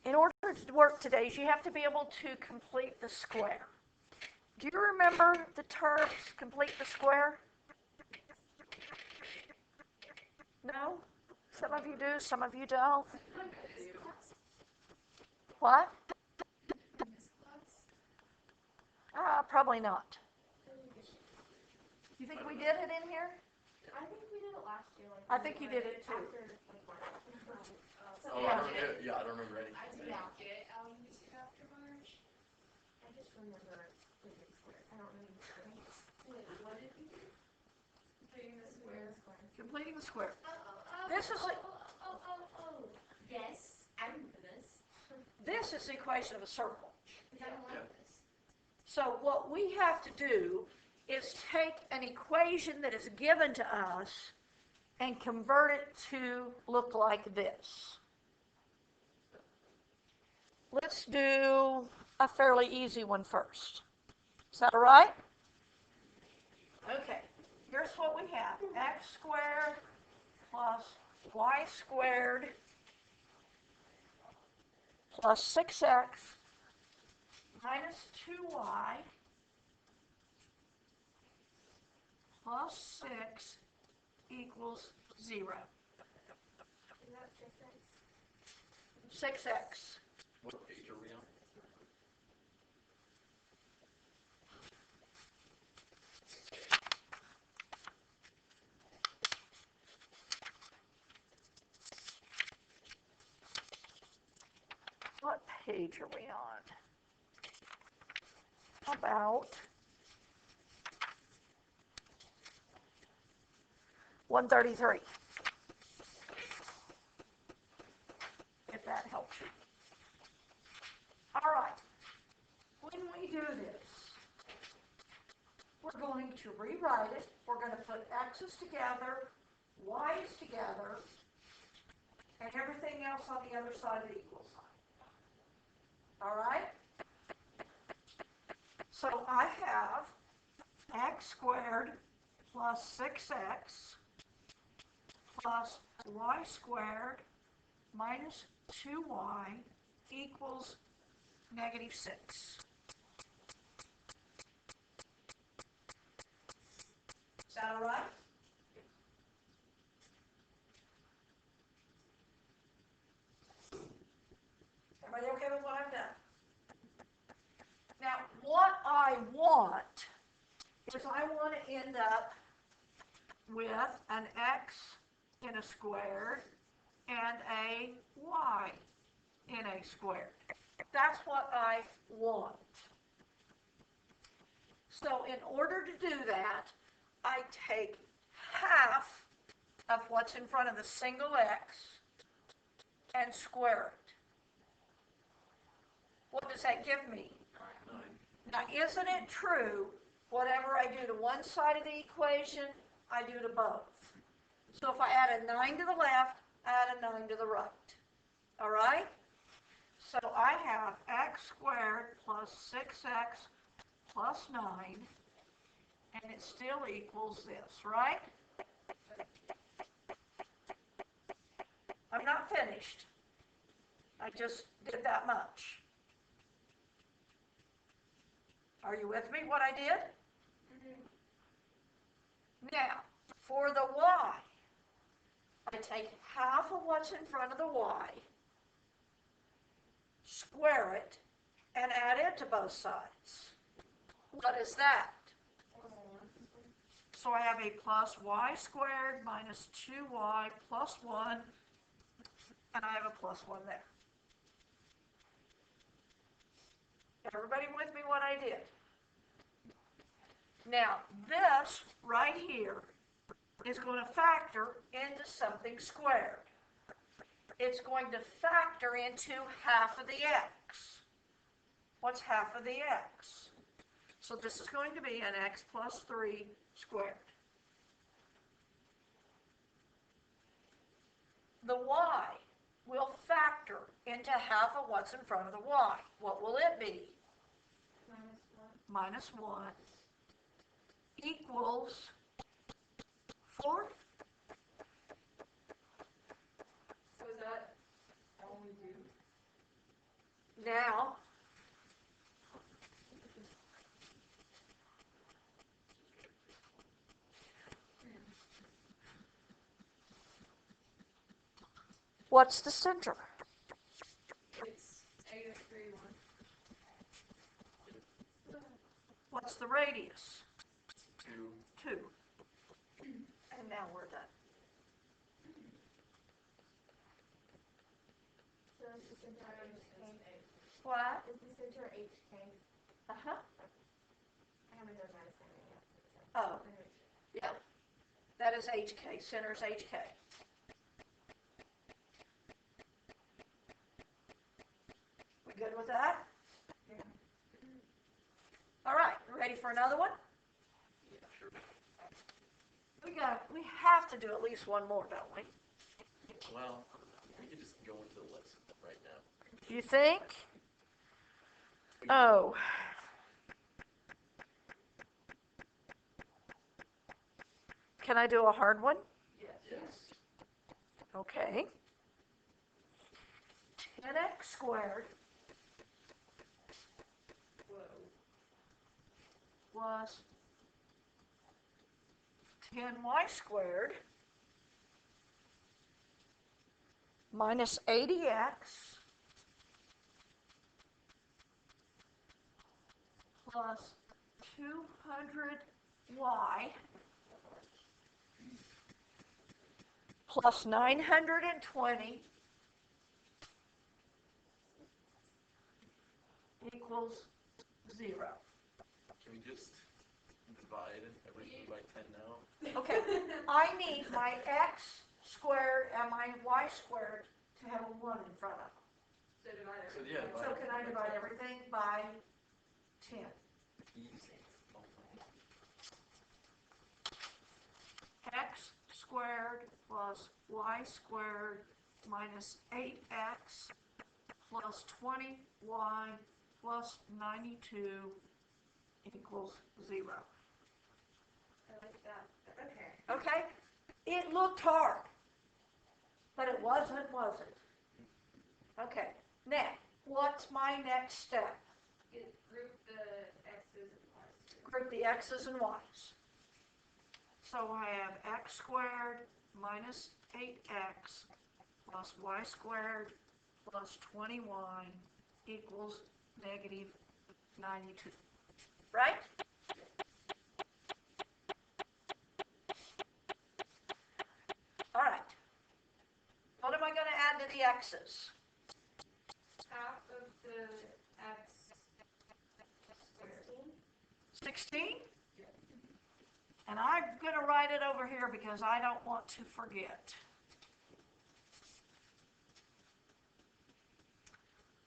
in order to work today's, you have to be able to complete the square. Do you remember the terms complete the square? No? Some of you do, some of you don't. What? Probably not. You think we did it in here? I think we did it last year. I think you did it too. Yeah, I don't remember anything. I did not get it. I'll use it after March. I just remember completing the square. I don't remember. Wait, what did we do? Completing the square. Completing the square. Yes, I remember this. This is the equation of a circle. I don't like this. So what we have to do is take an equation that is given to us and convert it to look like this. Let's do a fairly easy one first. Is that all right? Okay, here's what we have. X squared plus y squared plus 6x minus 2y plus 6 equals 0. Is that 6x? 6x. What page are we on? What page are we on? About 133. If that helps you. All right. When we do this, we're going to rewrite it. We're going to put x's together, y's together, and everything else on the other side of the equal sign. All right? So I have x squared plus 6x plus y squared minus 2y equals negative 6. Is that all right? Everybody okay with what I've done? Now, what I want is I want to end up with an x in a squared and a y in a squared. That's what I want. So in order to do that, I take half of what's in front of the single x and square it. What does that give me? 9. Now, isn't it true, whatever I do to one side of the equation, I do to both? So if I add a 9 to the left, add a 9 to the right. All right? So I have x squared plus 6x plus 9, and it still equals this, right? I'm not finished. I just did that much. Are you with me, what I did? Now, for the y, I take half of what's in front of the y, square it, and add it to both sides. What is that? So I have a plus y squared minus 2y plus 1, and I have a plus 1 there. Everybody with me what I did? Now, this right here is going to factor into something squared. It's going to factor into half of the x. What's half of the x? So this is going to be an x plus 3 squared. The y will factor into half of what's in front of the y. What will it be? Minus 1 equals 4. So is that all we do? Now, what's the center? It's -3, 1. What's the radius? 2. 2. And now we're done. So is the center HK? What? Is the center HK? Uh-huh. I haven't done that assignment yet. Oh, yeah. That is HK. Center's HK. We good with that? Yeah. All right. Ready for another one? Yeah, sure. We have to do at least one more, don't we? Well, we could just go into the lesson right now. You think? Oh. Can I do a hard one? Yes. Okay. 10x squared plus 10y squared minus 80x plus 200y plus 920 equals 0. Can we just divide everything by 10 now? Okay, I need my x squared and my y squared to have a 1 in front of them. So divide So yeah, divide So can I divide everything by 10? Easy. X squared plus y squared minus 8x plus 20y plus 92 equals 0. I like that. Okay. Okay? It looked hard, but it wasn't, was it? Okay. Now, what's my next step? Group the x's and y's. Group the x's and y's. So I have x squared minus 8x plus y squared plus 20y equals negative 92. Right? All right. What am I going to add to the x's? Half of the x squared. 16? And I'm going to write it over here because I don't want to forget.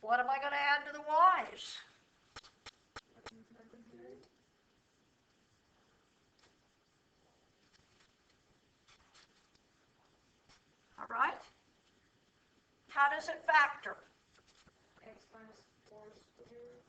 What am I going to add to the y's? All right? How does it factor? X minus 4 squared.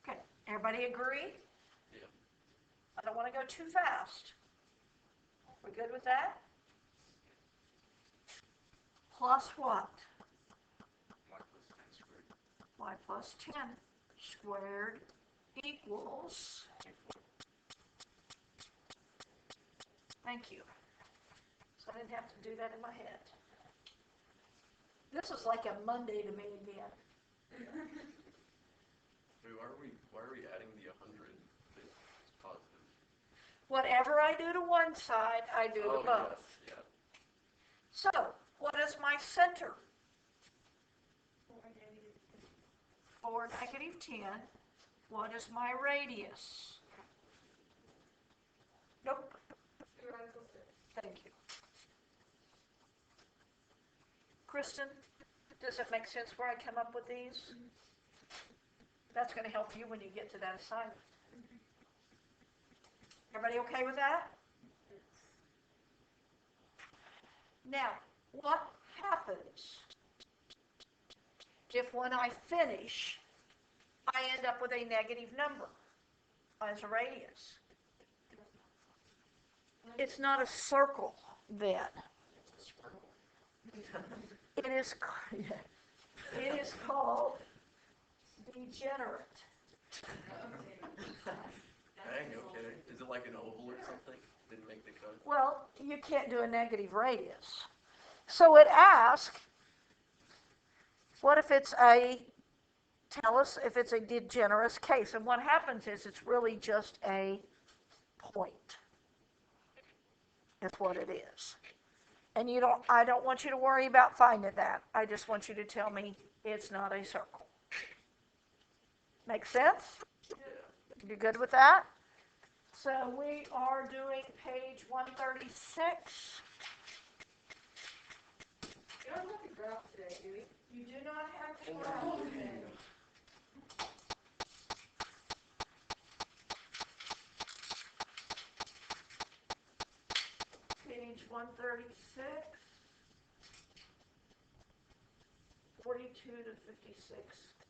Okay, everybody agree? Yeah. I don't want to go too fast. We good with that? Plus what? Y plus 10 squared equals, thank you. So I didn't have to do that in my head. This is like a Monday to me again. Wait, why are we adding the 100 that's positive? Whatever I do to one side, I do to both. Yes, yeah. So, what is my center? 4, negative 10. What is my radius? Nope. Thank you. Kristen, does it make sense where I come up with these? That's going to help you when you get to that assignment. Everybody okay with that? Now, what happens if when I finish, I end up with a negative number as a radius? It's not a circle then. It is, It is called degenerate. Dang, okay. Is it like an oval or something? Didn't make the cut. Well, you can't do a negative radius. So it asks, what if it's tell us if it's a degenerate case. And what happens is it's really just a point. Is what it is. And I don't want you to worry about finding that. I just want you to tell me it's not a circle. Make sense? You good with that? So we are doing page 136. You don't have to graph today, do we? You do not have to graph today. Page 136, 42 to 56.